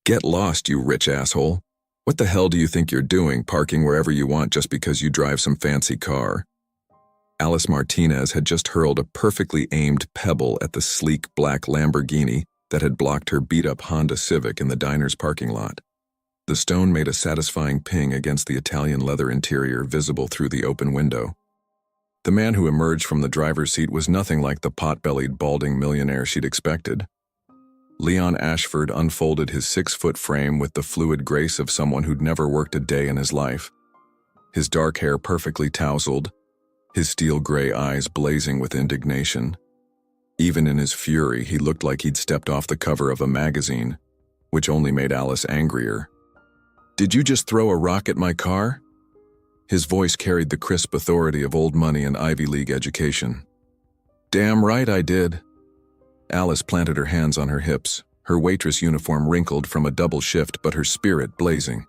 Get lost, you rich asshole. What the hell do you think you're doing, parking wherever you want just because you drive some fancy car? Alice Martinez had just hurled a perfectly aimed pebble at the sleek black Lamborghini that had blocked her beat-up Honda Civic in the diner's parking lot. The stone made a satisfying ping against the Italian leather interior visible through the open window. The man who emerged from the driver's seat was nothing like the pot-bellied, balding millionaire she'd expected. Leon Ashford unfolded his 6-foot frame with the fluid grace of someone who'd never worked a day in his life. His dark hair perfectly tousled, his steel-gray eyes blazing with indignation. Even in his fury, he looked like he'd stepped off the cover of a magazine, which only made Alice angrier. "Did you just throw a rock at my car?" His voice carried the crisp authority of old money and Ivy League education. "Damn right I did." Alice planted her hands on her hips, her waitress uniform wrinkled from a double shift but her spirit blazing.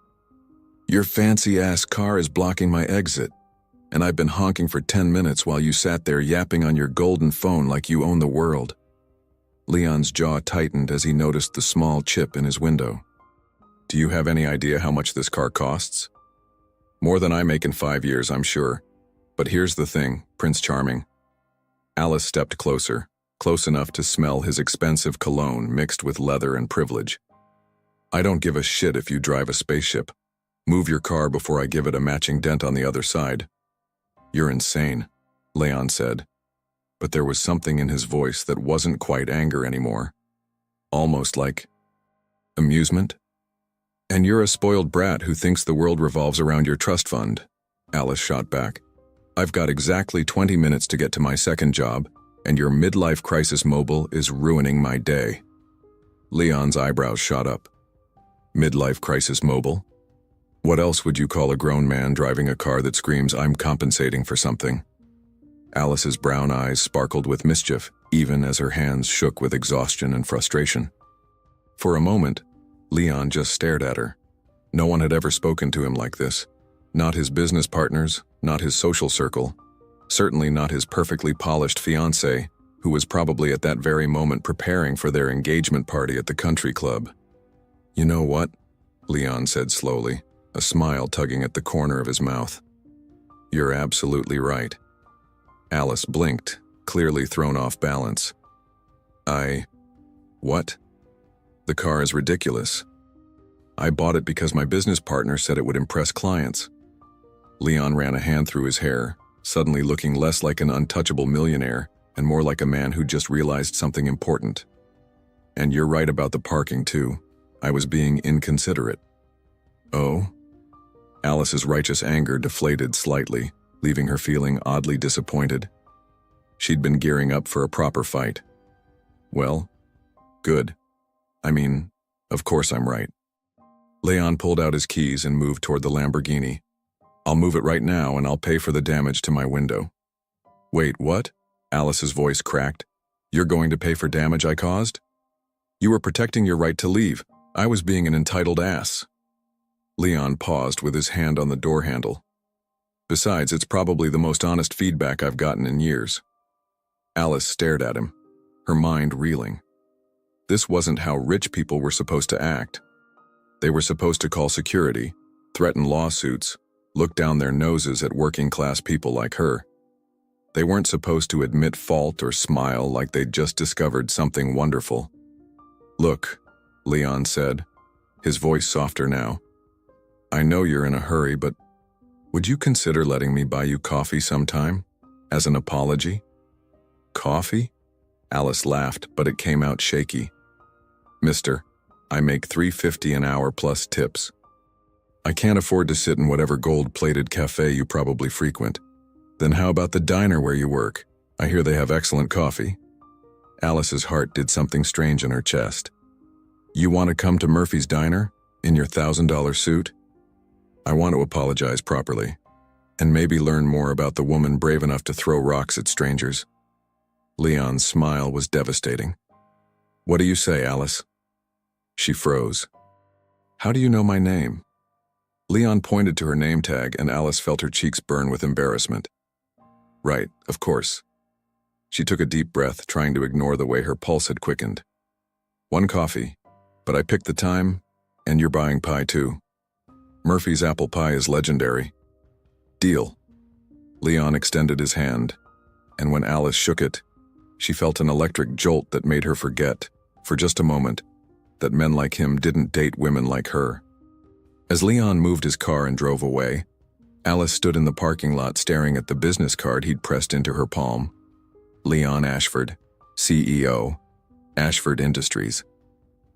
"Your fancy-ass car is blocking my exit, and I've been honking for 10 minutes while you sat there yapping on your golden phone like you own the world." Leon's jaw tightened as he noticed the small chip in his window. "Do you have any idea how much this car costs?" "More than I make in 5 years, I'm sure. But here's the thing, Prince Charming." Alice stepped closer, close enough to smell his expensive cologne mixed with leather and privilege. "I don't give a shit if you drive a spaceship. Move your car before I give it a matching dent on the other side." "You're insane," Leon said. But there was something in his voice that wasn't quite anger anymore. Almost like amusement. "And you're a spoiled brat who thinks the world revolves around your trust fund," Alice shot back. "I've got exactly 20 minutes to get to my second job, and your midlife crisis mobile is ruining my day." Leon's eyebrows shot up. "Midlife crisis mobile? What else would you call a grown man driving a car that screams, 'I'm compensating for something'?" Alice's brown eyes sparkled with mischief, even as her hands shook with exhaustion and frustration. For a moment, Leon just stared at her. No one had ever spoken to him like this. Not his business partners, not his social circle, certainly not his perfectly polished fiancée, who was probably at that very moment preparing for their engagement party at the country club. "You know what?" Leon said slowly, a smile tugging at the corner of his mouth. "You're absolutely right." Alice blinked, clearly thrown off balance. What? "The car is ridiculous. I bought it because my business partner said it would impress clients." Leon ran a hand through his hair, suddenly looking less like an untouchable millionaire and more like a man who just realized something important. "And you're right about the parking, too. I was being inconsiderate." "Oh?" Alice's righteous anger deflated slightly, leaving her feeling oddly disappointed. She'd been gearing up for a proper fight. "Well, good. I mean, of course I'm right." Leon pulled out his keys and moved toward the Lamborghini. "I'll move it right now and I'll pay for the damage to my window." "Wait, what?" Alice's voice cracked. "You're going to pay for damage I caused?" "You were protecting your right to leave. I was being an entitled ass." Leon paused with his hand on the door handle. "Besides, it's probably the most honest feedback I've gotten in years." Alice stared at him, her mind reeling. This wasn't how rich people were supposed to act. They were supposed to call security, threaten lawsuits, look down their noses at working-class people like her. They weren't supposed to admit fault or smile like they'd just discovered something wonderful. "Look," Leon said, his voice softer now. "I know you're in a hurry, but would you consider letting me buy you coffee sometime? As an apology?" "Coffee?" Alice laughed, but it came out shaky. "Mister, I make $3.50 an hour plus tips. I can't afford to sit in whatever gold-plated cafe you probably frequent. Then how about the diner where you work? I hear they have excellent coffee." Alice's heart did something strange in her chest. "You want to come to Murphy's Diner? In your $1,000 suit?" "I want to apologize properly, and maybe learn more about the woman brave enough to throw rocks at strangers." Leon's smile was devastating. "What do you say, Alice?" She froze. "How do you know my name?" Leon pointed to her name tag and Alice felt her cheeks burn with embarrassment. "Right, of course." She took a deep breath, trying to ignore the way her pulse had quickened. "1 coffee, but I picked the time And you're buying pie too. Murphy's apple pie is legendary. Deal. Leon extended his hand, and when Alice shook it, she felt an electric jolt that made her forget, for just a moment, that men like him didn't date women like her. As Leon moved his car and drove away, Alice stood in the parking lot staring at the business card he'd pressed into her palm. Leon Ashford, CEO, Ashford Industries.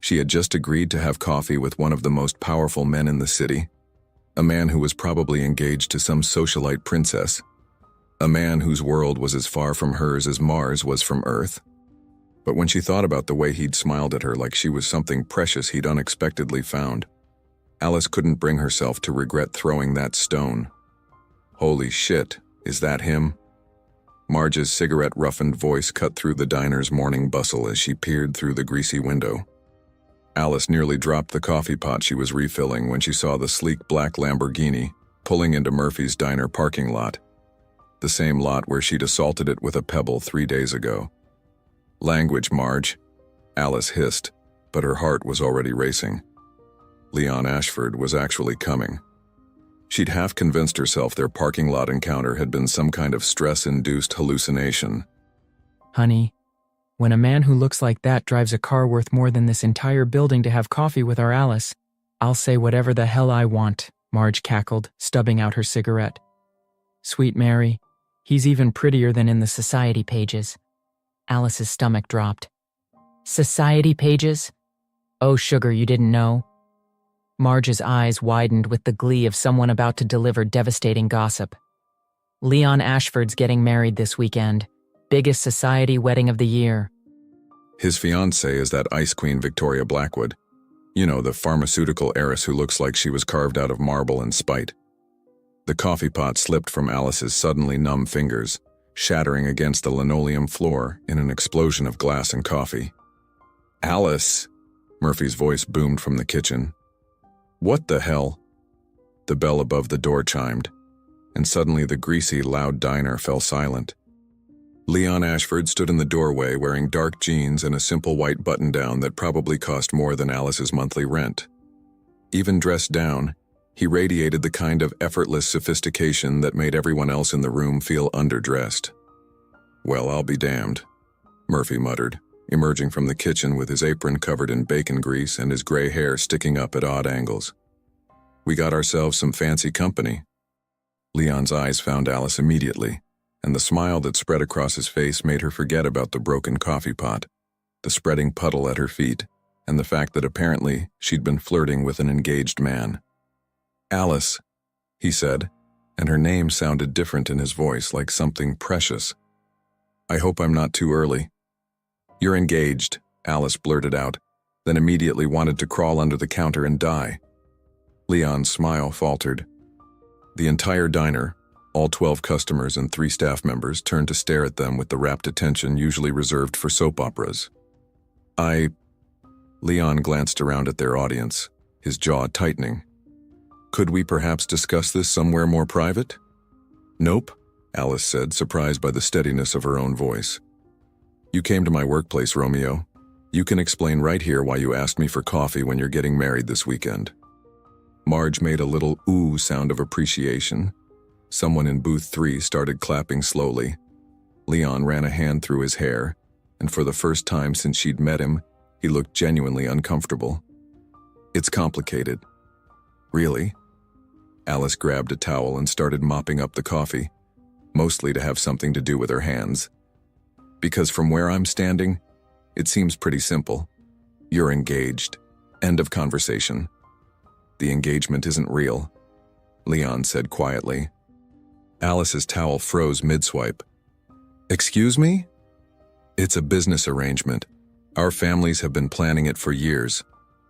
She had just agreed to have coffee with one of the most powerful men in the city, a man who was probably engaged to some socialite princess, a man whose world was as far from hers as Mars was from Earth. But when she thought about the way he'd smiled at her like she was something precious he'd unexpectedly found, Alice couldn't bring herself to regret throwing that stone. Holy shit, is that him? Marge's cigarette-roughened voice cut through the diner's morning bustle as she peered through the greasy window. Alice nearly dropped the coffee pot she was refilling when she saw the sleek black Lamborghini pulling into Murphy's diner parking lot, the same lot where she'd assaulted it with a pebble 3 days ago. Language, Marge, Alice hissed, but her heart was already racing. Leon Ashford was actually coming. She'd half convinced herself their parking lot encounter had been some kind of stress-induced hallucination. Honey, when a man who looks like that drives a car worth more than this entire building to have coffee with our Alice, I'll say whatever the hell I want, Marge cackled, stubbing out her cigarette. Sweet Mary, he's even prettier than in the society pages. Alice's stomach dropped. Society pages? Oh, sugar, you didn't know? Marge's eyes widened with the glee of someone about to deliver devastating gossip. Leon Ashford's getting married this weekend. Biggest society wedding of the year. His fiancée is that ice queen Victoria Blackwood. You know, the pharmaceutical heiress who looks like she was carved out of marble in spite. The coffee pot slipped from Alice's suddenly numb fingers, shattering against the linoleum floor in an explosion of glass and coffee. Alice! Murphy's voice boomed from the kitchen. What the hell? The bell above the door chimed, and suddenly the greasy, loud diner fell silent. Leon Ashford stood in the doorway wearing dark jeans and a simple white button-down that probably cost more than Alice's monthly rent. Even dressed down, he radiated the kind of effortless sophistication that made everyone else in the room feel underdressed. Well, I'll be damned, Murphy muttered, emerging from the kitchen with his apron covered in bacon grease and his gray hair sticking up at odd angles. We got ourselves some fancy company. Leon's eyes found Alice immediately, and the smile that spread across his face made her forget about the broken coffee pot, the spreading puddle at her feet, and the fact that apparently she'd been flirting with an engaged man. Alice, he said, and her name sounded different in his voice, like something precious. I hope I'm not too early. You're engaged, Alice blurted out, then immediately wanted to crawl under the counter and die. Leon's smile faltered. The entire diner, all 12 customers and 3 staff members, turned to stare at them with the rapt attention usually reserved for soap operas. Leon glanced around at their audience, his jaw tightening. Could we perhaps discuss this somewhere more private? Nope, Alice said, surprised by the steadiness of her own voice. You came to my workplace, Romeo. You can explain right here why you asked me for coffee when you're getting married this weekend. Marge made a little ooh sound of appreciation. Someone in booth 3 started clapping slowly. Leon ran a hand through his hair, and for the first time since she'd met him, he looked genuinely uncomfortable. It's complicated. Really? Alice grabbed a towel and started mopping up the coffee, mostly to have something to do with her hands. Because from where I'm standing, it seems pretty simple. You're engaged. End of conversation. The engagement isn't real, Leon said quietly. Alice's towel froze mid-swipe. Excuse me? It's a business arrangement. Our families have been planning it for years.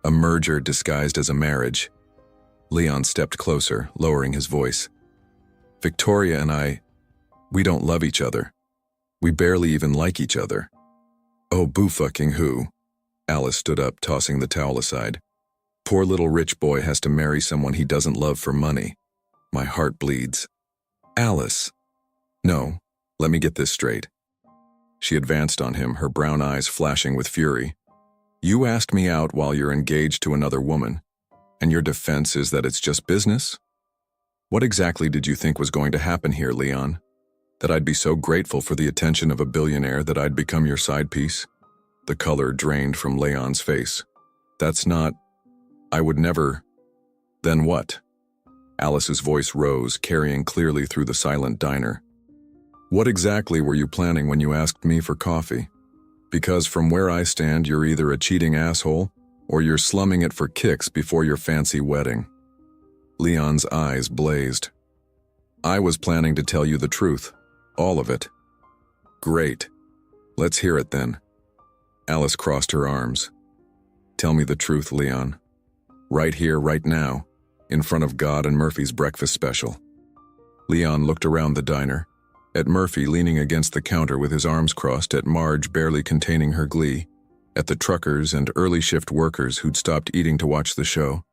A merger disguised as a marriage. Leon stepped closer, lowering his voice. Victoria and we don't love each other. We barely even like each other. Oh, boo-fucking who? Alice stood up, tossing the towel aside. Poor little rich boy has to marry someone he doesn't love for money. My heart bleeds. Alice. No, let me get this straight. She advanced on him, her brown eyes flashing with fury. You asked me out while you're engaged to another woman. And your defense is that it's just business? What exactly did you think was going to happen here, Leon? That I'd be so grateful for the attention of a billionaire that I'd become your side piece? The color drained from Leon's face. That's not... I would never... Then what? Alice's voice rose, carrying clearly through the silent diner. What exactly were you planning when you asked me for coffee? Because from where I stand, you're either a cheating asshole or you're slumming it for kicks before your fancy wedding. Leon's eyes blazed. I was planning to tell you the truth. All of it. Great. Let's hear it then. Alice crossed her arms. Tell me the truth, Leon. Right here, right now, in front of God and Murphy's breakfast special. Leon looked around the diner, at Murphy leaning against the counter with his arms crossed, at Marge barely containing her glee, at the truckers and early shift workers who'd stopped eating to watch the show.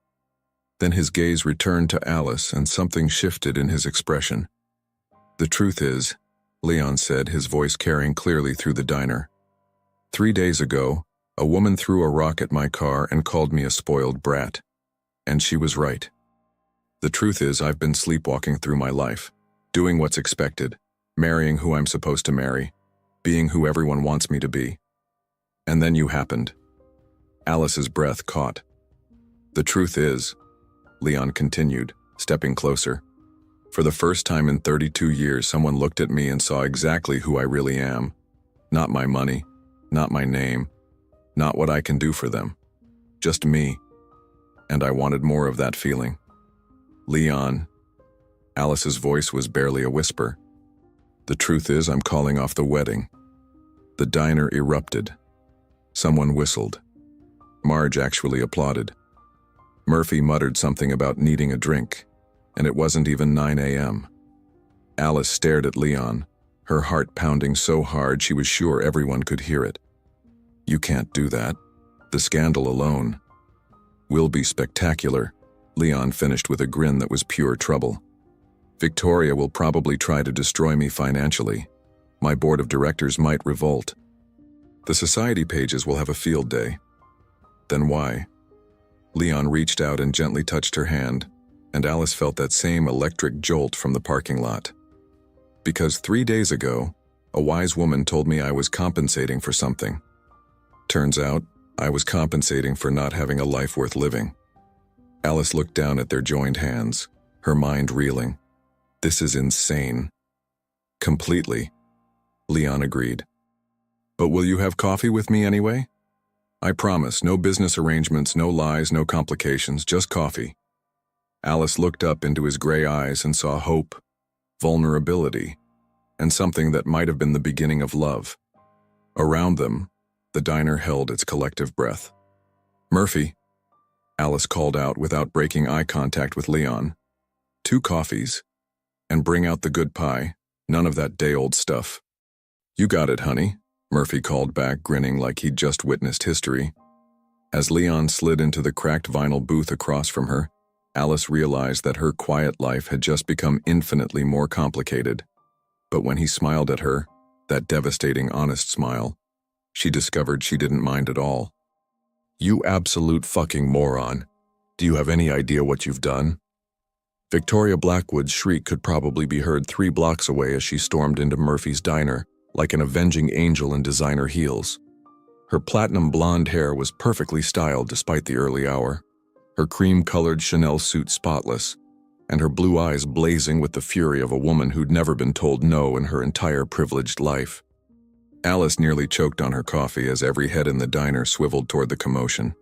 Then his gaze returned to Alice and something shifted in his expression. The truth is, Leon said, his voice carrying clearly through the diner. 3 days ago, a woman threw a rock at my car and called me a spoiled brat. And she was right. The truth is, I've been sleepwalking through my life, doing what's expected, marrying who I'm supposed to marry, being who everyone wants me to be. And then you happened. Alice's breath caught. The truth is, Leon continued, stepping closer. For the first time in 32 years, someone looked at me and saw exactly who I really am. Not my money, not my name, not what I can do for them. Just me. And I wanted more of that feeling. Leon. Alice's voice was barely a whisper. The truth is, I'm calling off the wedding. The diner erupted. Someone whistled. Marge actually applauded. Murphy muttered something about needing a drink, and it wasn't even 9 a.m. Alice stared at Leon, her heart pounding so hard she was sure everyone could hear it. You can't do that. The scandal alone will be spectacular, Leon finished with a grin that was pure trouble. Victoria will probably try to destroy me financially. My board of directors might revolt. The society pages will have a field day. Then why? Leon reached out and gently touched her hand, and Alice felt that same electric jolt from the parking lot. Because 3 days ago, a wise woman told me I was compensating for something. Turns out, I was compensating for not having a life worth living. Alice looked down at their joined hands, her mind reeling. This is insane. Completely. Leon agreed. But will you have coffee with me anyway? I promise, no business arrangements, no lies, no complications, just coffee. Alice looked up into his gray eyes and saw hope, vulnerability, and something that might have been the beginning of love. Around them, the diner held its collective breath. Murphy, Alice called out without breaking eye contact with Leon. 2 coffees, and bring out the good pie, none of that day-old stuff. You got it, honey, Murphy called back, grinning like he'd just witnessed history. As Leon slid into the cracked vinyl booth across from her, Alice realized that her quiet life had just become infinitely more complicated. But when he smiled at her, that devastating honest smile, she discovered she didn't mind at all. You absolute fucking moron. Do you have any idea what you've done? Victoria Blackwood's shriek could probably be heard 3 blocks away as she stormed into Murphy's diner, like an avenging angel in designer heels. Her platinum blonde hair was perfectly styled despite the early hour, her cream-colored Chanel suit spotless, and her blue eyes blazing with the fury of a woman who'd never been told no in her entire privileged life. Alice nearly choked on her coffee as every head in the diner swiveled toward the commotion.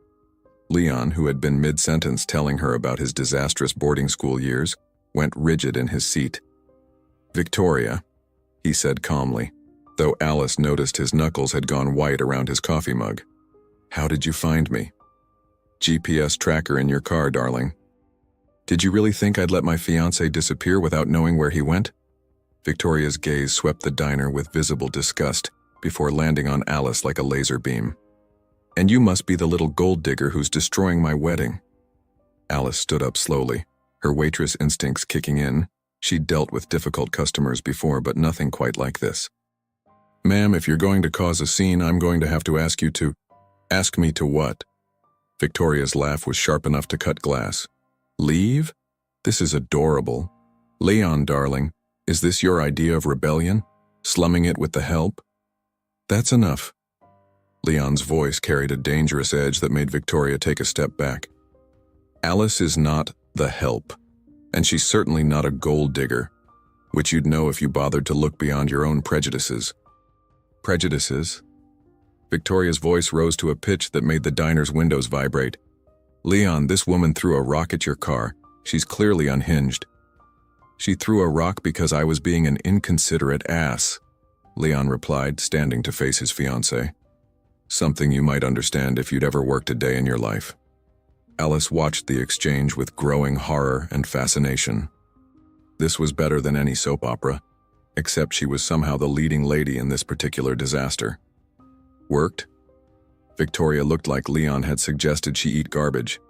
Leon, who had been mid-sentence telling her about his disastrous boarding school years, went rigid in his seat. Victoria, he said calmly, though Alice noticed his knuckles had gone white around his coffee mug. How did you find me? GPS tracker in your car, darling. Did you really think I'd let my fiancé disappear without knowing where he went? Victoria's gaze swept the diner with visible disgust before landing on Alice like a laser beam. And you must be the little gold digger who's destroying my wedding. Alice stood up slowly, her waitress instincts kicking in. She'd dealt with difficult customers before, but nothing quite like this. Ma'am, if you're going to cause a scene, I'm going to have to ask you to... Ask me to what? Victoria's laugh was sharp enough to cut glass. Leave? This is adorable. Leon, darling, is this your idea of rebellion? Slumming it with the help? That's enough. Leon's voice carried a dangerous edge that made Victoria take a step back. Alice is not the help, and she's certainly not a gold digger, which you'd know if you bothered to look beyond your own prejudices. Prejudices? Victoria's voice rose to a pitch that made the diner's windows vibrate. Leon, this woman threw a rock at your car. She's clearly unhinged. She threw a rock because I was being an inconsiderate ass, Leon replied, standing to face his fiancée. Something you might understand if you'd ever worked a day in your life. Alice watched the exchange with growing horror and fascination. This was better than any soap opera, except she was somehow the leading lady in this particular disaster. Worked? Victoria looked like Leon had suggested she eat garbage.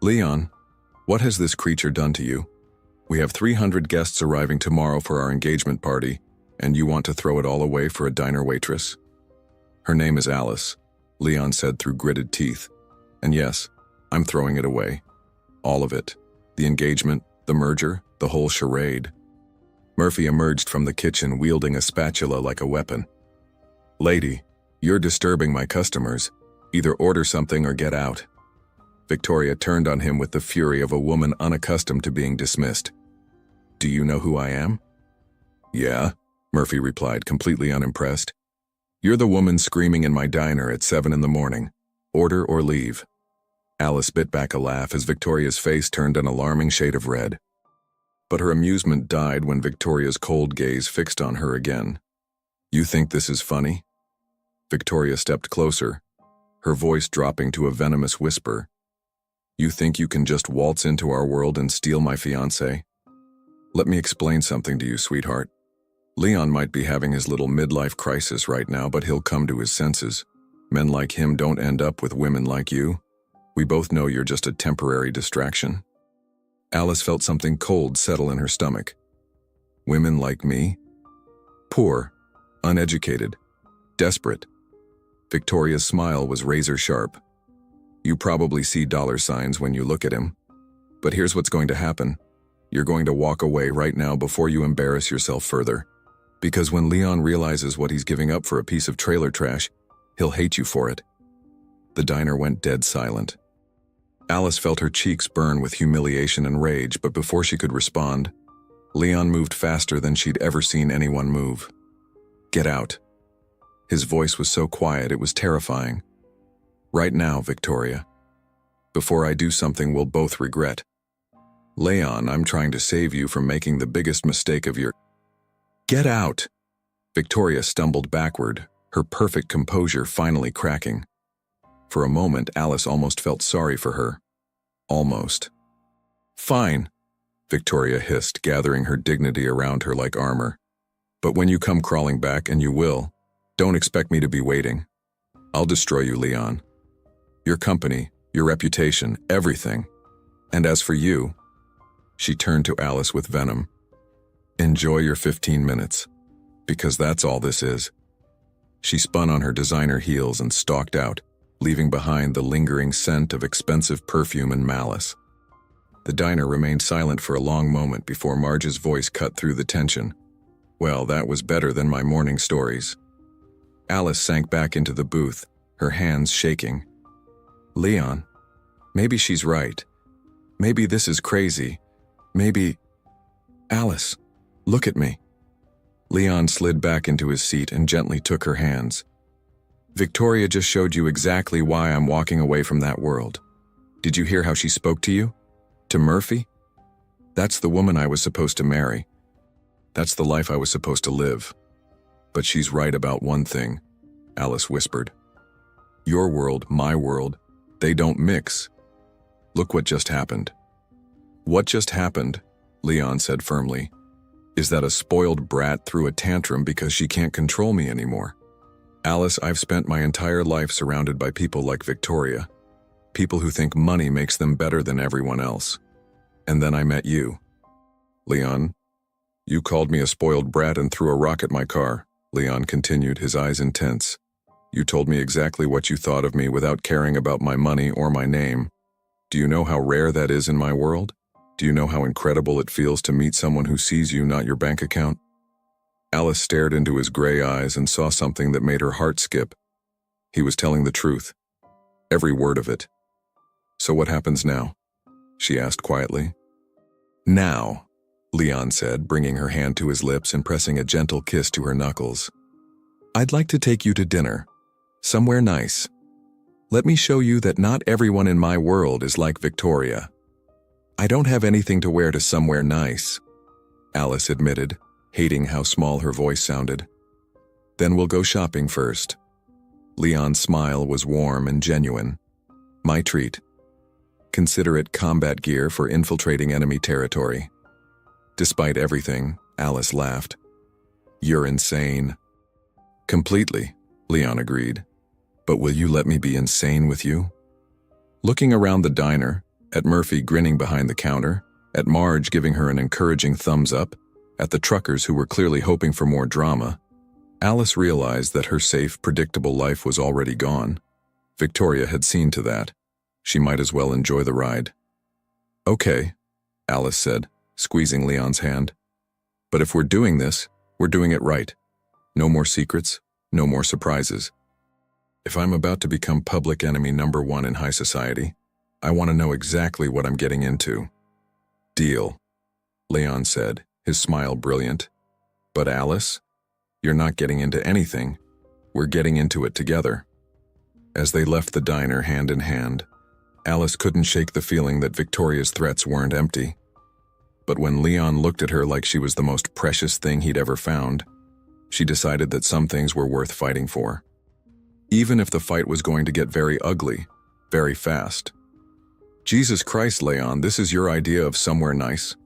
Leon, what has this creature done to you? We have 300 guests arriving tomorrow for our engagement party, and you want to throw it all away for a diner waitress? Her name is Alice, Leon said through gritted teeth. And yes, I'm throwing it away. All of it. The engagement, the merger, the whole charade. Murphy emerged from the kitchen wielding a spatula like a weapon. Lady, you're disturbing my customers. Either order something or get out. Victoria turned on him with the fury of a woman unaccustomed to being dismissed. Do you know who I am? Yeah, Murphy replied, completely unimpressed. You're the woman screaming in my diner at 7 in the morning. Order or leave. Alice bit back a laugh as Victoria's face turned an alarming shade of red. But her amusement died when Victoria's cold gaze fixed on her again. You think this is funny? Victoria stepped closer, her voice dropping to a venomous whisper. You think you can just waltz into our world and steal my fiancé? Let me explain something to you, sweetheart. Leon might be having his little midlife crisis right now, but he'll come to his senses. Men like him don't end up with women like you. We both know you're just a temporary distraction. Alice felt something cold settle in her stomach. Women like me? Poor, uneducated, desperate. Victoria's smile was razor sharp. You probably see dollar signs when you look at him. But here's what's going to happen. You're going to walk away right now before you embarrass yourself further. Because when Leon realizes what he's giving up for a piece of trailer trash, he'll hate you for it. The diner went dead silent. Alice felt her cheeks burn with humiliation and rage, but before she could respond, Leon moved faster than she'd ever seen anyone move. Get out. His voice was so quiet it was terrifying. Right now, Victoria. Before I do something we'll both regret. Leon, I'm trying to save you from making the biggest mistake of your... Get out! Victoria stumbled backward, her perfect composure finally cracking. For a moment, Alice almost felt sorry for her. Almost. Fine, Victoria hissed, gathering her dignity around her like armor. But when you come crawling back, and you will, don't expect me to be waiting. I'll destroy you, Leon. Your company, your reputation, everything. And as for you, she turned to Alice with venom. Enjoy your 15 minutes, because that's all this is. She spun on her designer heels and stalked out, leaving behind the lingering scent of expensive perfume and malice. The diner remained silent for a long moment before Marge's voice cut through the tension. Well, that was better than my morning stories. Alice sank back into the booth, her hands shaking. Leon, maybe she's right. Maybe this is crazy. Maybe... Alice, look at me. Leon slid back into his seat and gently took her hands. Victoria just showed you exactly why I'm walking away from that world. Did you hear how she spoke to you? To Murphy? That's the woman I was supposed to marry. That's the life I was supposed to live. But she's right about one thing, Alice whispered. Your world, my world, they don't mix. Look what just happened. What just happened, Leon said firmly, is that a spoiled brat threw a tantrum because she can't control me anymore. Alice, I've spent my entire life surrounded by people like Victoria, people who think money makes them better than everyone else. And then I met you. Leon, you called me a spoiled brat and threw a rock at my car, Leon continued, his eyes intense. You told me exactly what you thought of me without caring about my money or my name. Do you know how rare that is in my world? Do you know how incredible it feels to meet someone who sees you, not your bank account? Alice stared into his gray eyes and saw something that made her heart skip. He was telling the truth. Every word of it. So what happens now? She asked quietly. Now, Leon said, bringing her hand to his lips and pressing a gentle kiss to her knuckles. I'd like to take you to dinner. Somewhere nice. Let me show you that not everyone in my world is like Victoria. I don't have anything to wear to somewhere nice, Alice admitted, hating how small her voice sounded. Then we'll go shopping first. Leon's smile was warm and genuine. My treat. Consider it combat gear for infiltrating enemy territory. Despite everything, Alice laughed. You're insane. Completely, Leon agreed. But will you let me be insane with you? Looking around the diner, at Murphy grinning behind the counter, at Marge giving her an encouraging thumbs up, at the truckers who were clearly hoping for more drama, Alice realized that her safe, predictable life was already gone. Victoria had seen to that. She might as well enjoy the ride. Okay, Alice said, squeezing Leon's hand. But if we're doing this, we're doing it right. No more secrets, no more surprises. If I'm about to become public enemy number one in high society, I want to know exactly what I'm getting into. Deal, Leon said, his smile brilliant. But Alice, you're not getting into anything. We're getting into it together. As they left the diner hand in hand, Alice couldn't shake the feeling that Victoria's threats weren't empty. But when Leon looked at her like she was the most precious thing he'd ever found, she decided that some things were worth fighting for. Even if the fight was going to get very ugly, very fast. Jesus Christ, Leon, this is your idea of somewhere nice?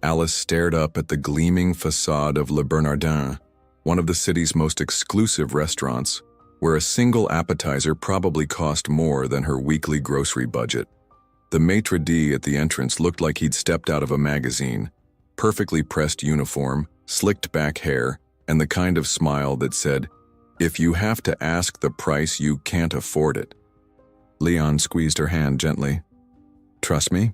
Alice stared up at the gleaming facade of Le Bernardin, one of the city's most exclusive restaurants, where a single appetizer probably cost more than her weekly grocery budget. The maitre d' at the entrance looked like he'd stepped out of a magazine, perfectly pressed uniform, slicked back hair, and the kind of smile that said, if you have to ask the price, you can't afford it. Leon squeezed her hand gently. Trust me?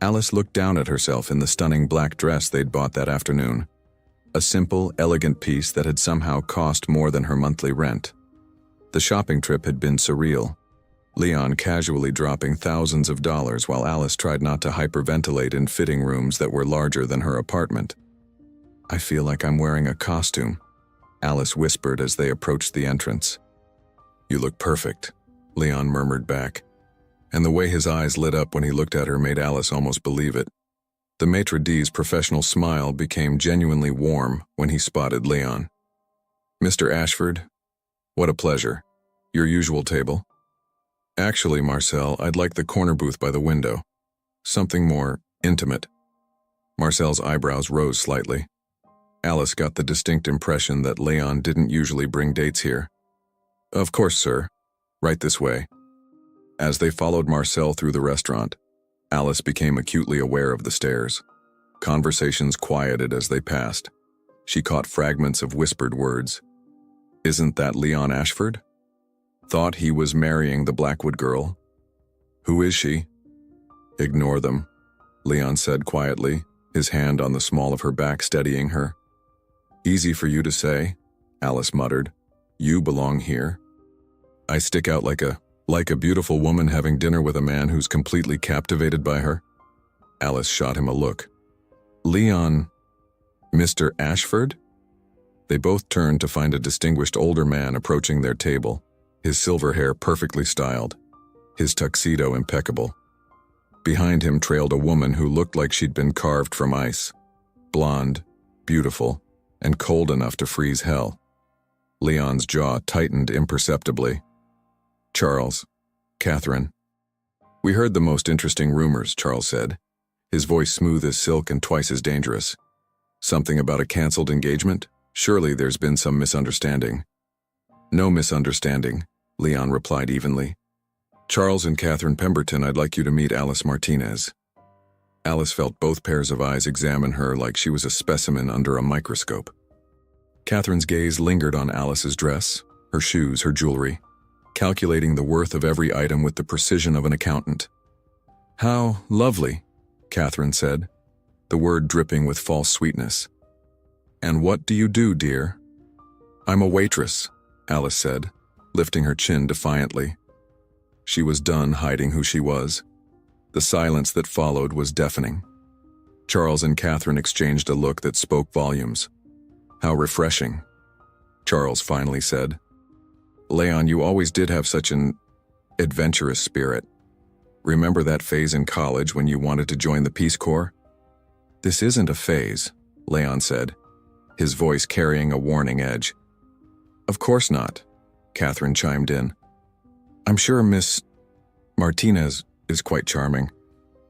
Alice looked down at herself in the stunning black dress they'd bought that afternoon. A simple, elegant piece that had somehow cost more than her monthly rent. The shopping trip had been surreal. Leon casually dropping thousands of dollars while Alice tried not to hyperventilate in fitting rooms that were larger than her apartment. I feel like I'm wearing a costume, Alice whispered as they approached the entrance. You look perfect, Leon murmured back, and the way his eyes lit up when he looked at her made Alice almost believe it. The maitre d's professional smile became genuinely warm when he spotted Leon. Mr. Ashford, what a pleasure. Your usual table? Actually, Marcel, I'd like the corner booth by the window. Something more intimate. Marcel's eyebrows rose slightly. Alice got the distinct impression that Leon didn't usually bring dates here. Of course, sir. Right this way. As they followed Marcel through the restaurant, Alice became acutely aware of the stairs. Conversations quieted as they passed. She caught fragments of whispered words. Isn't that Leon Ashford? Thought he was marrying the Blackwood girl. Who is she? Ignore them, Leon said quietly, his hand on the small of her back steadying her. Easy for you to say, Alice muttered. You belong here. I stick out like a beautiful woman having dinner with a man who's completely captivated by her. Alice shot him a look. Leon, Mr. Ashford? They both turned to find a distinguished older man approaching their table, his silver hair perfectly styled, his tuxedo impeccable. Behind him trailed a woman who looked like she'd been carved from ice, blonde, beautiful, and cold enough to freeze hell. Leon's jaw tightened imperceptibly. Charles, Catherine. We heard the most interesting rumors, Charles said, his voice smooth as silk and twice as dangerous. Something about a canceled engagement? Surely there's been some misunderstanding. No misunderstanding, Leon replied evenly. Charles and Catherine Pemberton, I'd like you to meet Alice Martinez. Alice felt both pairs of eyes examine her like she was a specimen under a microscope. Catherine's gaze lingered on Alice's dress, her shoes, her jewelry, calculating the worth of every item with the precision of an accountant. "How lovely," Catherine said, the word dripping with false sweetness. "And what do you do, dear?" "I'm a waitress," Alice said, lifting her chin defiantly. She was done hiding who she was. The silence that followed was deafening. Charles and Catherine exchanged a look that spoke volumes. "How refreshing," Charles finally said. "Leon, you always did have such an adventurous spirit. Remember that phase in college when you wanted to join the Peace Corps?" "This isn't a phase," Leon said, his voice carrying a warning edge. "Of course not," Catherine chimed in. "I'm sure Miss Martinez is quite charming,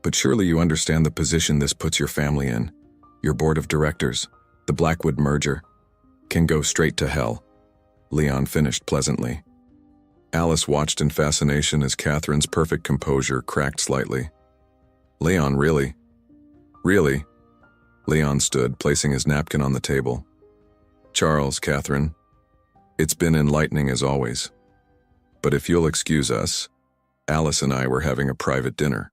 but surely you understand the position this puts your family in. Your board of directors, the Blackwood merger, can go straight to hell," Leon finished pleasantly. Alice watched in fascination as Catherine's perfect composure cracked slightly. "Leon, really?" "Really?" Leon stood, placing his napkin on the table. "Charles, Catherine, it's been enlightening as always. But if you'll excuse us, Alice and I were having a private dinner."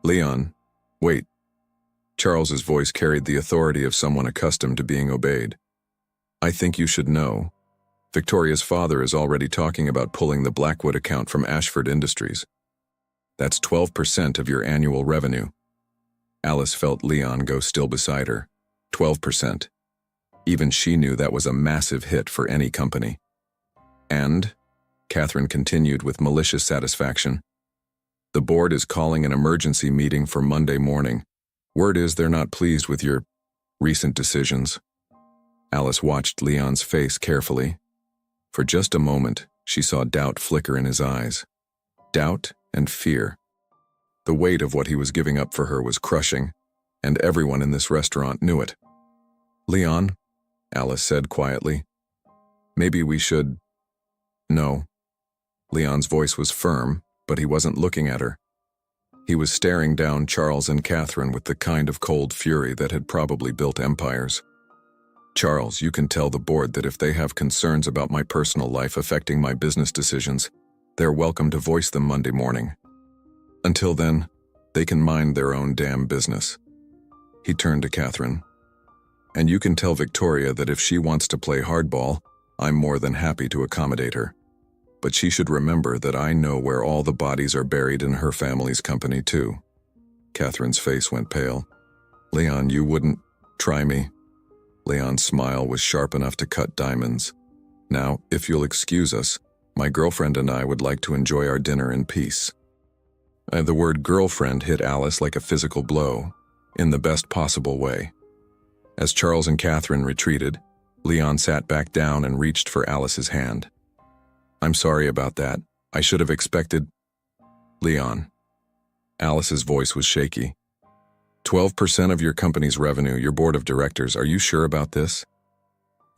"Leon, wait." Charles's voice carried the authority of someone accustomed to being obeyed. "I think you should know. Victoria's father is already talking about pulling the Blackwood account from Ashford Industries. That's 12% of your annual revenue." Alice felt Leon go still beside her. 12%. Even she knew that was a massive hit for any company. "And," Catherine continued with malicious satisfaction, "the board is calling an emergency meeting for Monday morning. Word is they're not pleased with your recent decisions." Alice watched Leon's face carefully. For just a moment, she saw doubt flicker in his eyes. Doubt and fear. The weight of what he was giving up for her was crushing, and everyone in this restaurant knew it. "Leon," Alice said quietly, "maybe we should—" "No." Leon's voice was firm, but he wasn't looking at her. He was staring down Charles and Catherine with the kind of cold fury that had probably built empires. "Charles, you can tell the board that if they have concerns about my personal life affecting my business decisions, they're welcome to voice them Monday morning. Until then, they can mind their own damn business." He turned to Catherine. "And you can tell Victoria that if she wants to play hardball, I'm more than happy to accommodate her. But she should remember that I know where all the bodies are buried in her family's company too." Catherine's face went pale. "Leon, you wouldn't try me." Leon's smile was sharp enough to cut diamonds. "Now, if you'll excuse us, my girlfriend and I would like to enjoy our dinner in peace." The word girlfriend hit Alice like a physical blow, in the best possible way. As Charles and Catherine retreated, Leon sat back down and reached for Alice's hand. "I'm sorry about that. I should have expected—" "Leon." Alice's voice was shaky. 12% of your company's revenue, your board of directors, are you sure about this?"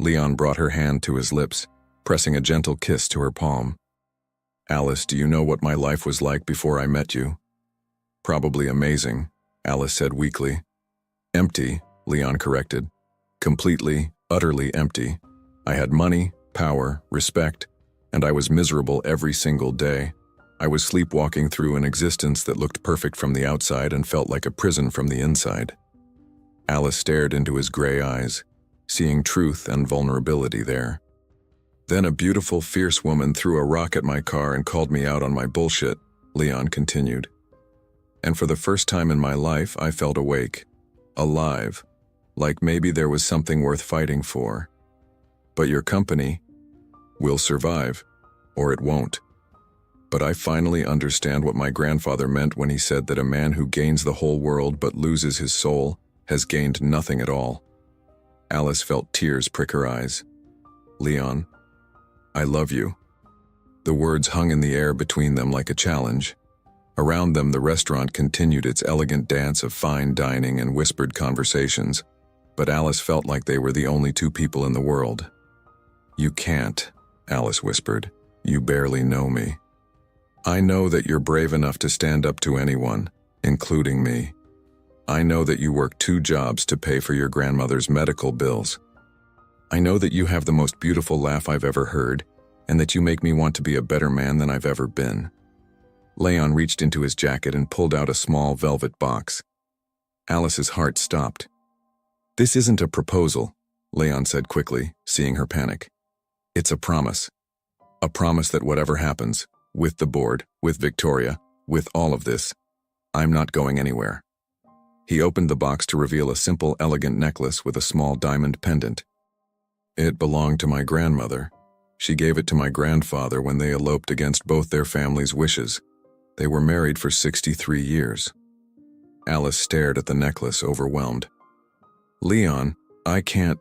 Leon brought her hand to his lips, pressing a gentle kiss to her palm. "Alice, do you know what my life was like before I met you?" "Probably amazing," Alice said weakly. "Empty," Leon corrected. "Completely, utterly empty. I had money, power, respect, and I was miserable every single day. I was sleepwalking through an existence that looked perfect from the outside and felt like a prison from the inside." Alice stared into his gray eyes, seeing truth and vulnerability there. "Then a beautiful, fierce woman threw a rock at my car and called me out on my bullshit," Leon continued. "And for the first time in my life, I felt awake, alive, like maybe there was something worth fighting for. But your company will survive, or it won't. But I finally understand what my grandfather meant when he said that a man who gains the whole world but loses his soul has gained nothing at all." Alice felt tears prick her eyes. "Leon, I love you." The words hung in the air between them like a challenge. Around them, the restaurant continued its elegant dance of fine dining and whispered conversations, but Alice felt like they were the only two people in the world. "You can't," Alice whispered. "You barely know me. I know that you're brave enough to stand up to anyone, including me. I know that you work 2 jobs to pay for your grandmother's medical bills. I know that you have the most beautiful laugh I've ever heard, and that you make me want to be a better man than I've ever been." Leon reached into his jacket and pulled out a small velvet box. Alice's heart stopped. "This isn't a proposal," Leon said quickly, seeing her panic. "It's a promise. A promise that whatever happens, with the board, with Victoria, with all of this, I'm not going anywhere." He opened the box to reveal a simple, elegant necklace with a small diamond pendant. "It belonged to my grandmother. She gave it to my grandfather when they eloped against both their families' wishes. They were married for 63 years. Alice stared at the necklace, overwhelmed. "Leon, I can't."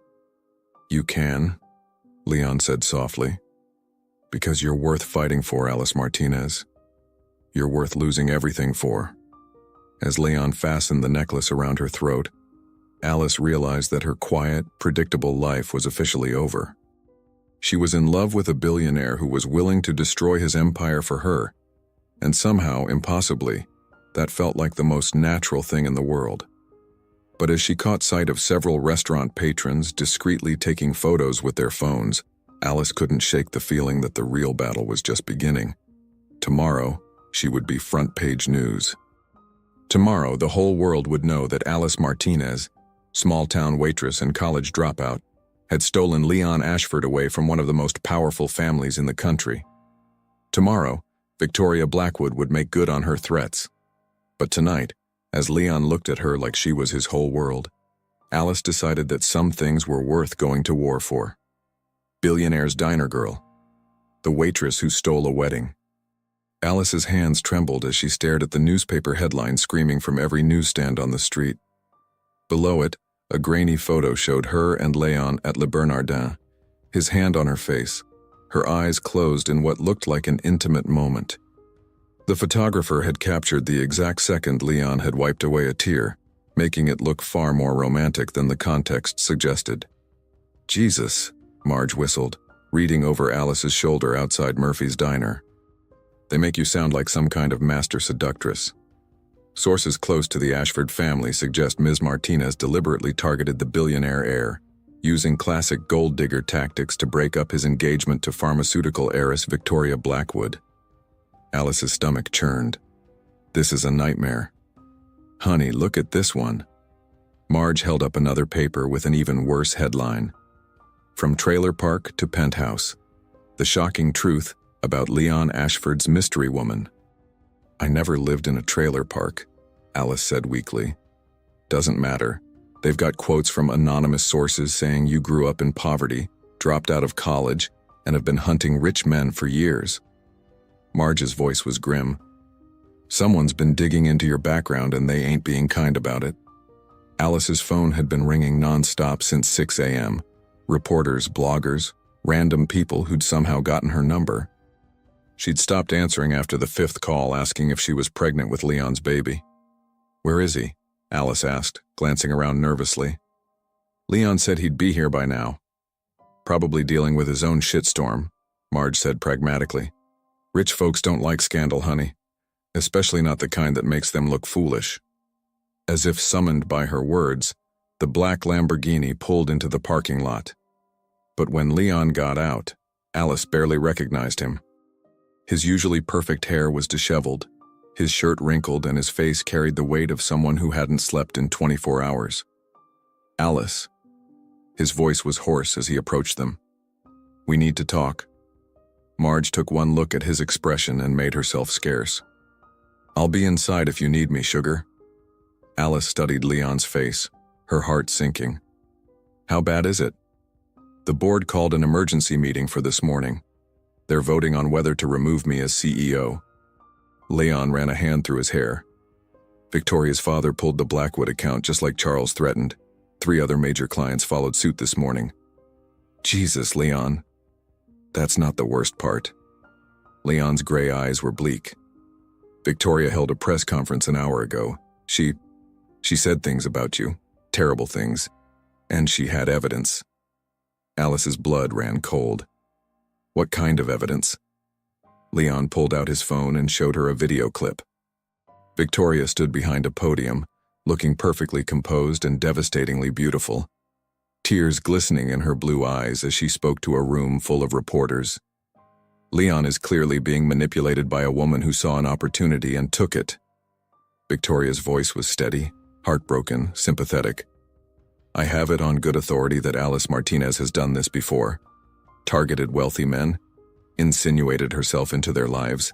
"You can," Leon said softly. "Because you're worth fighting for, Alice Martinez. You're worth losing everything for." As Leon fastened the necklace around her throat, Alice realized that her quiet, predictable life was officially over. She was in love with a billionaire who was willing to destroy his empire for her, and somehow, impossibly, that felt like the most natural thing in the world. But as she caught sight of several restaurant patrons discreetly taking photos with their phones, Alice couldn't shake the feeling that the real battle was just beginning. Tomorrow, she would be front-page news. Tomorrow, the whole world would know that Alice Martinez, small-town waitress and college dropout, had stolen Leon Ashford away from one of the most powerful families in the country. Tomorrow, Victoria Blackwood would make good on her threats. But tonight, as Leon looked at her like she was his whole world, Alice decided that some things were worth going to war for. Billionaire's diner girl. The waitress who stole a wedding. Alice's hands trembled as she stared at the newspaper headline screaming from every newsstand on the street. Below it, a grainy photo showed her and Leon at Le Bernardin, his hand on her face, her eyes closed in what looked like an intimate moment. The photographer had captured the exact second Leon had wiped away a tear, making it look far more romantic than the context suggested. "Jesus," Marge whistled, reading over Alice's shoulder outside Murphy's diner. "They make you sound like some kind of master seductress." Sources close to the Ashford family suggest Ms. Martinez deliberately targeted the billionaire heir, using classic gold digger tactics to break up his engagement to pharmaceutical heiress Victoria Blackwood. Alice's stomach churned. "This is a nightmare." "Honey, look at this one." Marge held up another paper with an even worse headline. "From trailer park to penthouse. The shocking truth about Leon Ashford's mystery woman." "I never lived in a trailer park," Alice said weakly. "Doesn't matter. They've got quotes from anonymous sources saying you grew up in poverty, dropped out of college, and have been hunting rich men for years." Marge's voice was grim. "Someone's been digging into your background and they ain't being kind about it." Alice's phone had been ringing nonstop since 6 a.m. Reporters, bloggers, random people who'd somehow gotten her number. She'd stopped answering after the 5th call asking if she was pregnant with Leon's baby. "Where is he?" Alice asked, glancing around nervously. "Leon said he'd be here by now." "Probably dealing with his own shitstorm," Marge said pragmatically. "Rich folks don't like scandal, honey. Especially not the kind that makes them look foolish." As if summoned by her words, the black Lamborghini pulled into the parking lot. But when Leon got out, Alice barely recognized him. His usually perfect hair was disheveled, his shirt wrinkled, and his face carried the weight of someone who hadn't slept in 24 hours. "Alice." His voice was hoarse as he approached them. "We need to talk." Marge took one look at his expression and made herself scarce. "I'll be inside if you need me, sugar." Alice studied Leon's face, her heart sinking. "How bad is it?" "The board called an emergency meeting for this morning. They're voting on whether to remove me as CEO. Leon ran a hand through his hair. "Victoria's father pulled the Blackwood account just like Charles threatened. 3 other major clients followed suit this morning." "Jesus, Leon." "That's not the worst part." Leon's gray eyes were bleak. "Victoria held a press conference an hour ago. She said things about you, terrible things, and she had evidence." Alice's blood ran cold. "What kind of evidence?" Leon pulled out his phone and showed her a video clip. Victoria stood behind a podium, looking perfectly composed and devastatingly beautiful, tears glistening in her blue eyes as she spoke to a room full of reporters. Leon is clearly being manipulated by a woman who saw an opportunity and took it. Victoria's voice was steady, heartbroken, sympathetic. I have it on good authority that Alice Martinez has done this before. Targeted wealthy men, insinuated herself into their lives,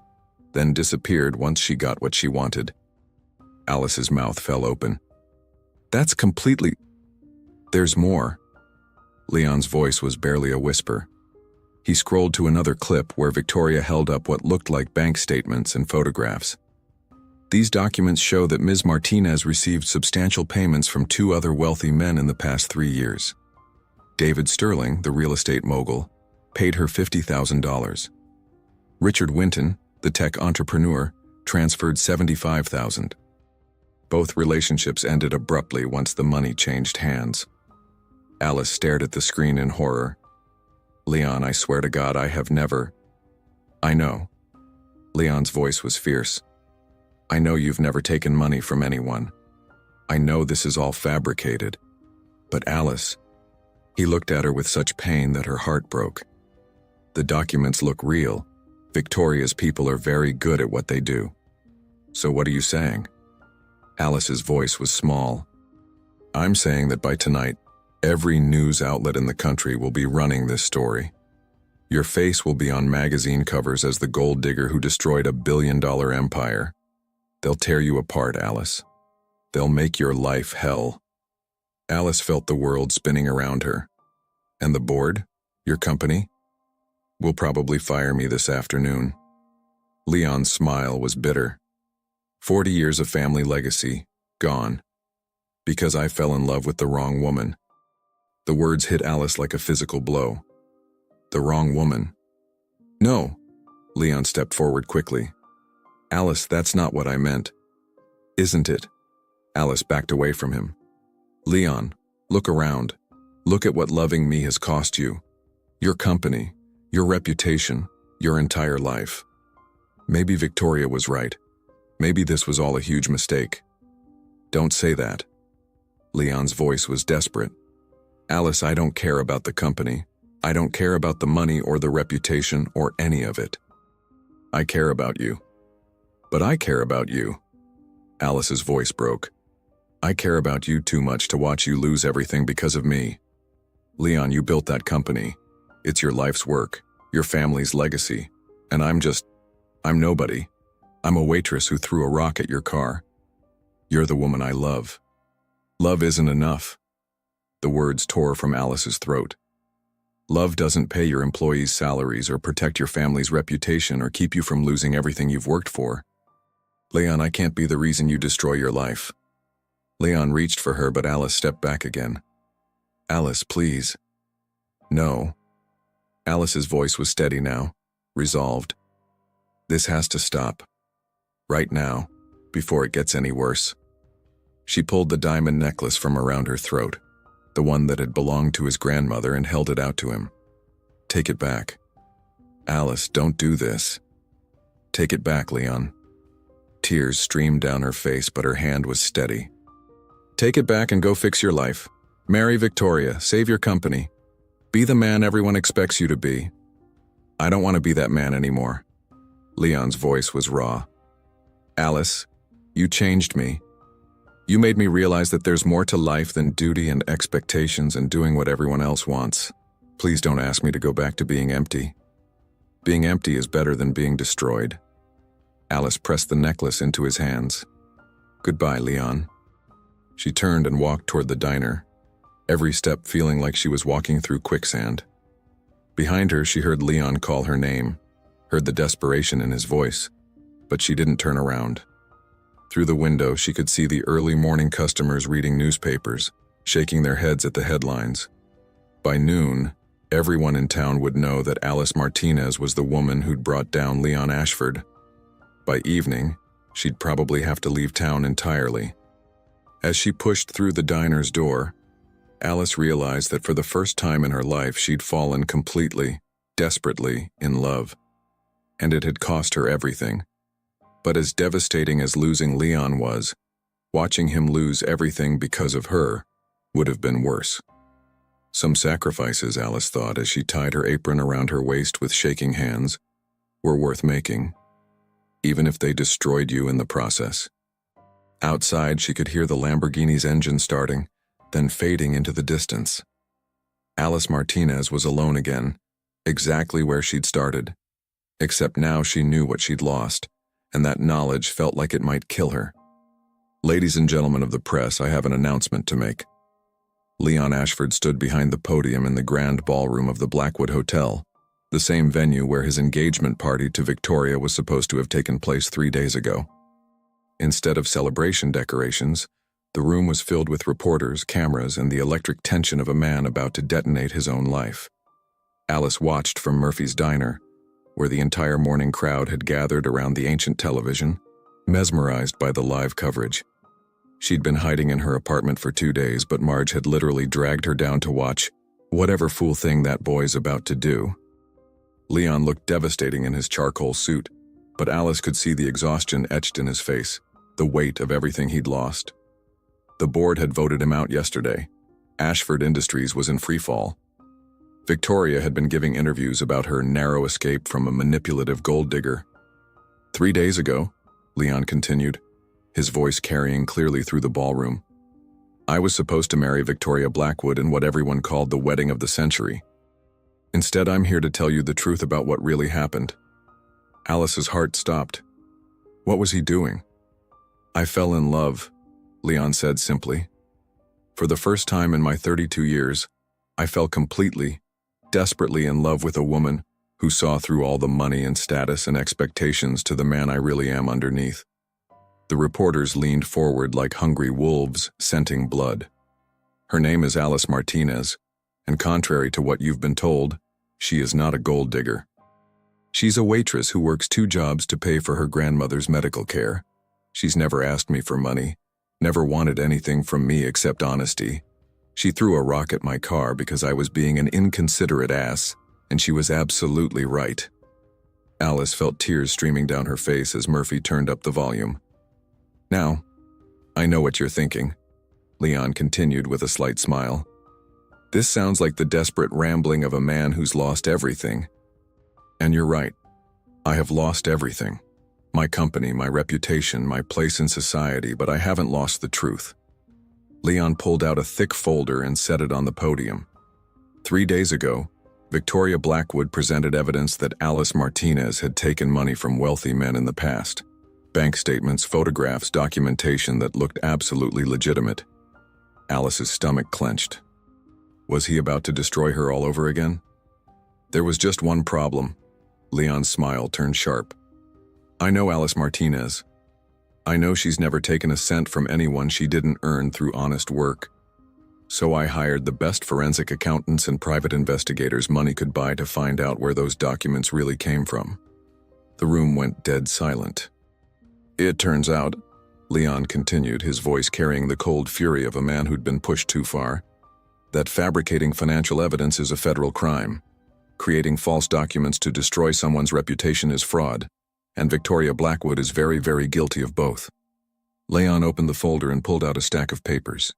then disappeared once she got what she wanted. Alice's mouth fell open. That's completely... There's more. Leon's voice was barely a whisper. He scrolled to another clip where Victoria held up what looked like bank statements and photographs. These documents show that Ms. Martinez received substantial payments from two other wealthy men in the past 3 years. David Sterling, the real estate mogul, paid her $50,000. Richard Winton, the tech entrepreneur, transferred $75,000. Both relationships ended abruptly once the money changed hands. Alice stared at the screen in horror. Leon, I swear to God, I have never... I know. Leon's voice was fierce. I know you've never taken money from anyone. I know this is all fabricated. But Alice... He looked at her with such pain that her heart broke. The documents look real. Victoria's people are very good at what they do. So what are you saying? Alice's voice was small. I'm saying that by tonight, every news outlet in the country will be running this story. Your face will be on magazine covers as the gold digger who destroyed a billion-dollar empire. They'll tear you apart, Alice. They'll make your life hell. Alice felt the world spinning around her. And the board? Your company? Will probably fire me this afternoon. Leon's smile was bitter. 40 years of family legacy, gone. Because I fell in love with the wrong woman. The words hit Alice like a physical blow. The wrong woman. No. Leon stepped forward quickly. Alice, that's not what I meant. Isn't it? Alice backed away from him. Leon, look around. Look at what loving me has cost you. Your company, your reputation, your entire life. Maybe Victoria was right. Maybe this was all a huge mistake. Don't say that. Leon's voice was desperate. Alice, I don't care about the company. I don't care about the money or the reputation or any of it. I care about you. But I care about you. Alice's voice broke. I care about you too much to watch you lose everything because of me. Leon, you built that company. It's your life's work, your family's legacy. And I'm nobody. I'm a waitress who threw a rock at your car. You're the woman I love. Love isn't enough. The words tore from Alice's throat. Love doesn't pay your employees' salaries or protect your family's reputation or keep you from losing everything you've worked for. Leon, I can't be the reason you destroy your life. Leon reached for her, but Alice stepped back again. Alice, please. No. Alice's voice was steady now, resolved. This has to stop. Right now, before it gets any worse. She pulled the diamond necklace from around her throat, the one that had belonged to his grandmother, and held it out to him. Take it back. Alice, don't do this. Take it back, Leon. Tears streamed down her face, but her hand was steady. Take it back and go fix your life. Marry Victoria, save your company. Be the man everyone expects you to be. I don't want to be that man anymore. Leon's voice was raw. Alice, you changed me. You made me realize that there's more to life than duty and expectations and doing what everyone else wants. Please don't ask me to go back to being empty. Being empty is better than being destroyed. Alice pressed the necklace into his hands. Goodbye, Leon. She turned and walked toward the diner, every step feeling like she was walking through quicksand. Behind her, she heard Leon call her name, heard the desperation in his voice, but she didn't turn around. Through the window, she could see the early morning customers reading newspapers, shaking their heads at the headlines. By noon, everyone in town would know that Alice Martinez was the woman who'd brought down Leon Ashford. By evening, she'd probably have to leave town entirely. As she pushed through the diner's door, Alice realized that for the first time in her life she'd fallen completely, desperately in love. And it had cost her everything. But as devastating as losing Leon was, watching him lose everything because of her would have been worse. Some sacrifices, Alice thought as she tied her apron around her waist with shaking hands, were worth making, even if they destroyed you in the process. Outside, she could hear the Lamborghini's engine starting, then fading into the distance. Alice Martinez was alone again, exactly where she'd started, except now she knew what she'd lost, and that knowledge felt like it might kill her. Ladies and gentlemen of the press, I have an announcement to make. Leon Ashford stood behind the podium in the grand ballroom of the Blackwood Hotel, the same venue where his engagement party to Victoria was supposed to have taken place 3 days ago. Instead of celebration decorations, the room was filled with reporters, cameras, and the electric tension of a man about to detonate his own life. Alice watched from Murphy's Diner, where the entire morning crowd had gathered around the ancient television, mesmerized by the live coverage. She'd been hiding in her apartment for 2 days, but Marge had literally dragged her down to watch whatever fool thing that boy's about to do. Leon looked devastating in his charcoal suit, but Alice could see the exhaustion etched in his face, the weight of everything he'd lost. The board had voted him out yesterday. Ashford Industries was in freefall. Victoria had been giving interviews about her narrow escape from a manipulative gold digger. 3 days ago, Leon continued, his voice carrying clearly through the ballroom, I was supposed to marry Victoria Blackwood in what everyone called the wedding of the century. Instead, I'm here to tell you the truth about what really happened. Alice's heart stopped. What was he doing? I fell in love, Leon said simply. For the first time in my 32 years, I fell completely, desperately in love with a woman who saw through all the money and status and expectations to the man I really am underneath. The reporters leaned forward like hungry wolves scenting blood. Her name is Alice Martinez, and contrary to what you've been told, she is not a gold digger. She's a waitress who works 2 jobs to pay for her grandmother's medical care. She's never asked me for money, never wanted anything from me except honesty. She threw a rock at my car because I was being an inconsiderate ass, and she was absolutely right. Alice felt tears streaming down her face as Murphy turned up the volume. Now, I know what you're thinking, Leon continued with a slight smile. This sounds like the desperate rambling of a man who's lost everything. And you're right. I have lost everything. My company, my reputation, my place in society, but I haven't lost the truth. Leon pulled out a thick folder and set it on the podium. 3 days ago, Victoria Blackwood presented evidence that Alice Martinez had taken money from wealthy men in the past. Bank statements, photographs, documentation that looked absolutely legitimate. Alice's stomach clenched. Was he about to destroy her all over again? There was just one problem. Leon's smile turned sharp. I know Alice Martinez. I know she's never taken a cent from anyone she didn't earn through honest work. So I hired the best forensic accountants and private investigators money could buy to find out where those documents really came from. The room went dead silent. It turns out, Leon continued, his voice carrying the cold fury of a man who'd been pushed too far, that fabricating financial evidence is a federal crime. Creating false documents to destroy someone's reputation is fraud, and Victoria Blackwood is very, very guilty of both. Leon opened the folder and pulled out a stack of papers.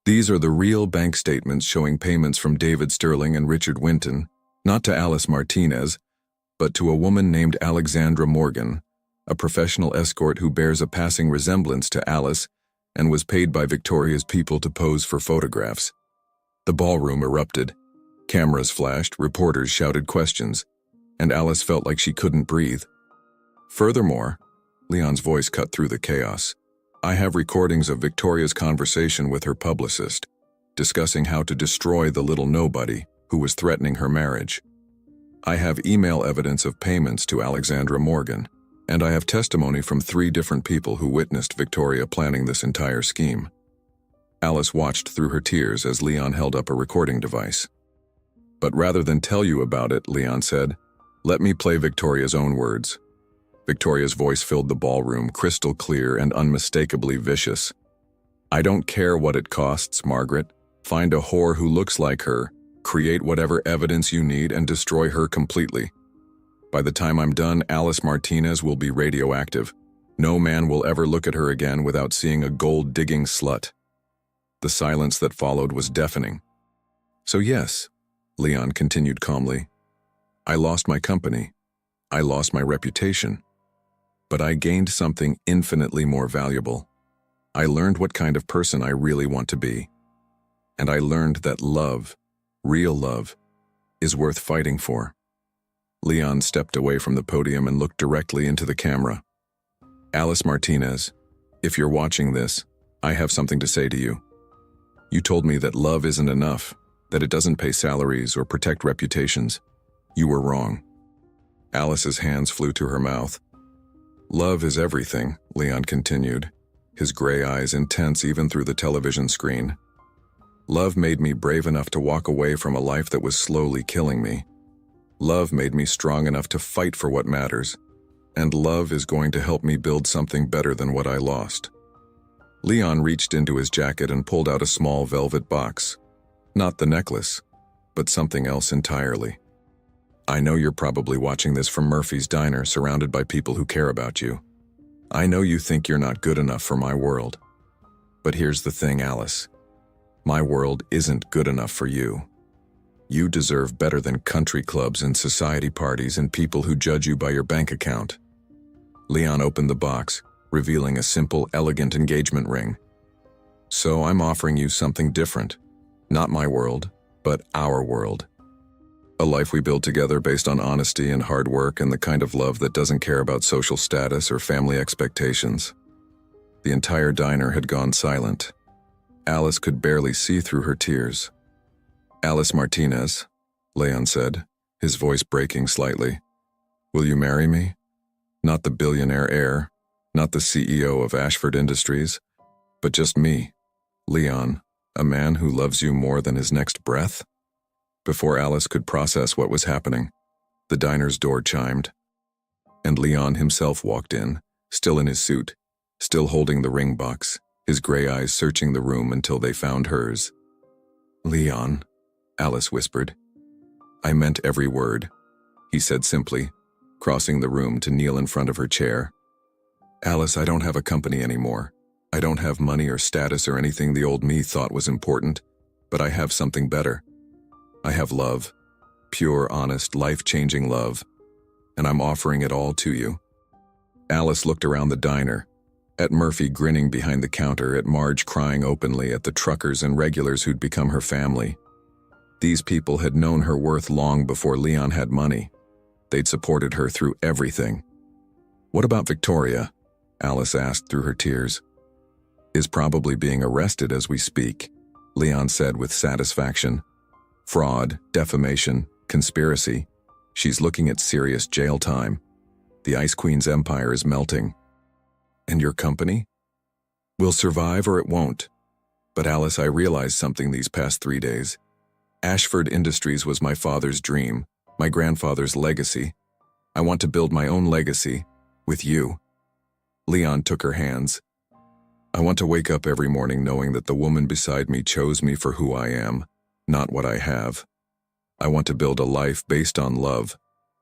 These are the real bank statements showing payments from David Sterling and Richard Winton, not to Alice Martinez, but to a woman named Alexandra Morgan, a professional escort who bears a passing resemblance to Alice and was paid by Victoria's people to pose for photographs. The ballroom erupted. Cameras flashed, reporters shouted questions, and Alice felt like she couldn't breathe. Furthermore, Leon's voice cut through the chaos. I have recordings of Victoria's conversation with her publicist, discussing how to destroy the little nobody who was threatening her marriage. I have email evidence of payments to Alexandra Morgan, and I have testimony from 3 different people who witnessed Victoria planning this entire scheme. Alice watched through her tears as Leon held up a recording device. But rather than tell you about it, Leon said, let me play Victoria's own words. Victoria's voice filled the ballroom, crystal clear and unmistakably vicious. I don't care what it costs, Margaret. Find a whore who looks like her, create whatever evidence you need, and destroy her completely. By the time I'm done, Alice Martinez will be radioactive. No man will ever look at her again without seeing a gold-digging slut. The silence that followed was deafening. So yes, Leon continued calmly, I lost my company. I lost my reputation. But I gained something infinitely more valuable. I learned what kind of person I really want to be. And I learned that love, real love, is worth fighting for. Leon stepped away from the podium and looked directly into the camera. Alice Martinez, if you're watching this, I have something to say to you. You told me that love isn't enough, that it doesn't pay salaries or protect reputations. You were wrong. Alice's hands flew to her mouth. Love is everything, Leon continued, his gray eyes intense even through the television screen. Love made me brave enough to walk away from a life that was slowly killing me. Love made me strong enough to fight for what matters. And love is going to help me build something better than what I lost. Leon reached into his jacket and pulled out a small velvet box. Not the necklace, but something else entirely. I know you're probably watching this from Murphy's Diner, surrounded by people who care about you. I know you think you're not good enough for my world. But here's the thing, Alice. My world isn't good enough for you. You deserve better than country clubs and society parties and people who judge you by your bank account. Leon opened the box, revealing a simple, elegant engagement ring. So I'm offering you something different. Not my world, but our world. A life we build together based on honesty and hard work and the kind of love that doesn't care about social status or family expectations. The entire diner had gone silent. Alice could barely see through her tears. Alice Martinez, Leon said, his voice breaking slightly. Will you marry me? Not the billionaire heir, not the CEO of Ashford Industries, but just me, Leon, a man who loves you more than his next breath? Before Alice could process what was happening, the diner's door chimed, and Leon himself walked in, still in his suit, still holding the ring box, his gray eyes searching the room until they found hers. Leon, Alice whispered. I meant every word, he said simply, crossing the room to kneel in front of her chair. Alice, I don't have a company anymore. I don't have money or status or anything the old me thought was important, but I have something better. I have love, pure, honest, life-changing love, and I'm offering it all to you. Alice looked around the diner, at Murphy grinning behind the counter, at Marge crying openly, at the truckers and regulars who'd become her family. These people had known her worth long before Leon had money. They'd supported her through everything. What about Victoria? Alice asked through her tears. Is probably being arrested as we speak, Leon said with satisfaction. Fraud, defamation, conspiracy. She's looking at serious jail time. The Ice Queen's empire is melting. And your company? Will survive or it won't. But Alice, I realized something these past 3 days. Ashford Industries was my father's dream, my grandfather's legacy. I want to build my own legacy, with you. Leon took her hands. I want to wake up every morning knowing that the woman beside me chose me for who I am, not what I have. I want to build a life based on love,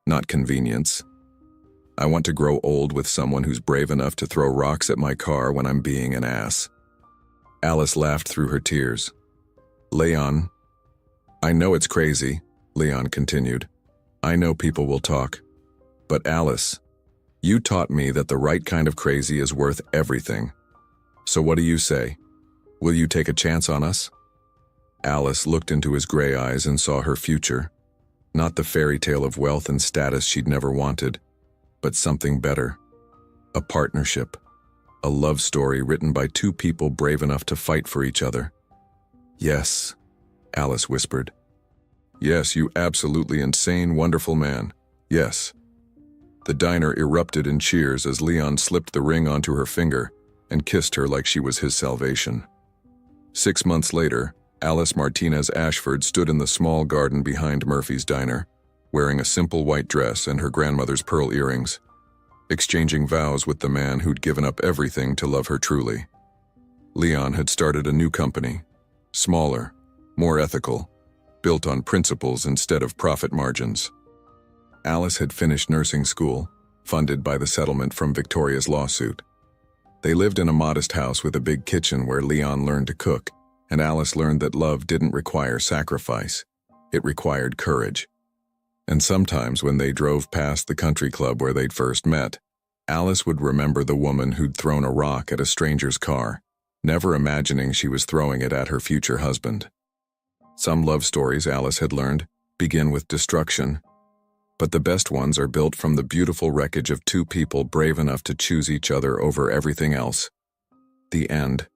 not convenience. I want to grow old with someone who's brave enough to throw rocks at my car when I'm being an ass. Alice laughed through her tears. Leon, I know it's crazy, Leon continued. I know people will talk. But Alice, you taught me that the right kind of crazy is worth everything. So what do you say? Will you take a chance on us? Alice looked into his gray eyes and saw her future. Not the fairy tale of wealth and status she'd never wanted, but something better. A partnership. A love story written by two people brave enough to fight for each other. Yes, Alice whispered. Yes, you absolutely insane, wonderful man. Yes. The diner erupted in cheers as Leon slipped the ring onto her finger and kissed her like she was his salvation. 6 months later, Alice Martinez Ashford stood in the small garden behind Murphy's Diner, wearing a simple white dress and her grandmother's pearl earrings, exchanging vows with the man who'd given up everything to love her truly. Leon had started a new company, smaller, more ethical, built on principles instead of profit margins. Alice had finished nursing school, funded by the settlement from Victoria's lawsuit. They lived in a modest house with a big kitchen where Leon learned to cook, and Alice learned that love didn't require sacrifice. It required courage. And sometimes when they drove past the country club where they'd first met, Alice would remember the woman who'd thrown a rock at a stranger's car, never imagining she was throwing it at her future husband. Some love stories, Alice had learned, begin with destruction, but the best ones are built from the beautiful wreckage of two people brave enough to choose each other over everything else. The end.